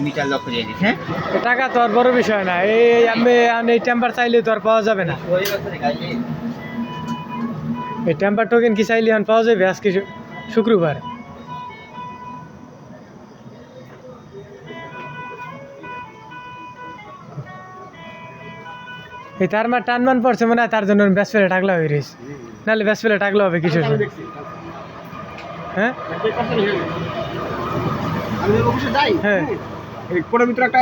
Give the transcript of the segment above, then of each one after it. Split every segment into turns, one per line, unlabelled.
Metre lock করে this. হ্যাঁ,
টাকা তো আর বড় বিষয় না, আমি এই টেম্পার চাইলে তো আর পাওয়া যাবে না। এই টেম্পার টোকেন কি চাইলে এখন পাওয়া যাবে? আজকে শুক্রবার। এই তার মা টানমান পড়ছে মনে হয়, তার জন্য ব্যাস ফেলে টাকলা হয়ে রয়েছে, নাহলে ব্যাস ফেলে টাকলা হবে কিসের জন্য? হ্যাঁ
আমি অফিসে যাই,
হ্যাঁ
এই কোটার ভিতরে একটা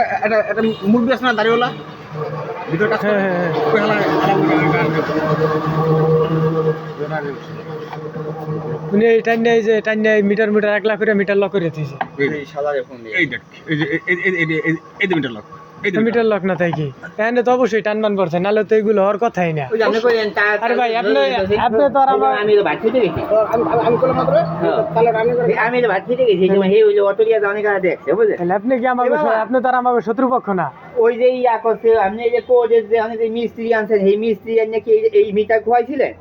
একটা মুরগি আছে না দাড়িওয়ালা, ভিতরে কাজ করে।
হ্যাঁ, হ্যাঁ,
ওই হালা
উনি এই টাইনে মিটার 1 লাখ করে মিটার লক করে দিয়েছে।
এই শালারে ফোন দিয়ে।
এই দেখ, এই যে এই যে মিটার লক, এই যে
মিটার লক না তাই কি? এখানে তো অবশ্যই টানমান পড়ছে, নাহলে তো এগুলো হওয়ার কথাই না।
ওই যে আপনি কইলেন
আরে ভাই, আপনি তো আর আমার
আমি তো ভাত খেতে গেছি।
আমি করলাম মাত্র তাহলে রান্না করে
আমি তো ভাত খেতে গেছি, যেমন হে ওই যে অটো দিয়ে অনেক আগে দেখছে, বুঝলেন?
তাহলে আপনি কি আমাকে আপনি তো আর আমাকে শত্রুপক্ষ না।
ওই যে ইয়া করছে, আপনি এই যে কোডের যে অনেক মিস্ত্রি আনছেন, সেই মিস্ত্রি আনিয়ে কি এই মিটার খোয়াইছিলেন?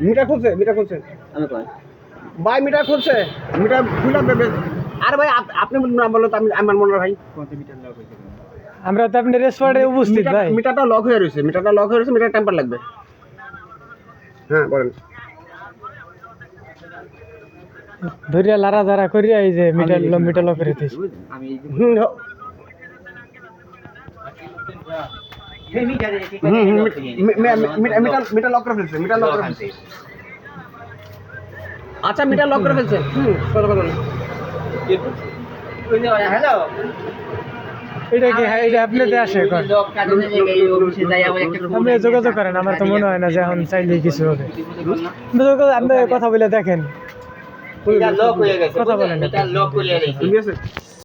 মিটার খুলছে, মিটার খুলছে
আমি কই
ভাই, মিটার খুলছে, মিটার খুলে দেবে। আরে ভাই আপনি না বললে তো আমি আমার মনে হয় ভাই,
আমরা তো আপনার রেসপন্ডে উপস্থিত ভাই।
মিটারটা লক হয়ে রয়েছে, মিটারটা লক হয়ে রয়েছে, মিটার টেম্পার লাগবে। হ্যাঁ বলেন।
ধরিয়া লারা দারা করিয়া এই যে মিটার লক করে দিয়েছে।
আমি
মিটার লক করে ফেলছে, মিটার লক করে ফেলছে। আচ্ছা মিটার লক করে ফেলছে। কথা বলেন।
হ্যালো,
এটা কি? হ্যাঁ, এটা আপনাদের আসে এখন। আপনি যোগাযোগ করেন, আমার তো মনে হয় না যে এখন চাইলেই কিছু হবে। আপনি কথা বলে দেখেন,
লক হয়ে গেছে,
কথা বলেন।
লক করে
ঠিক আছে।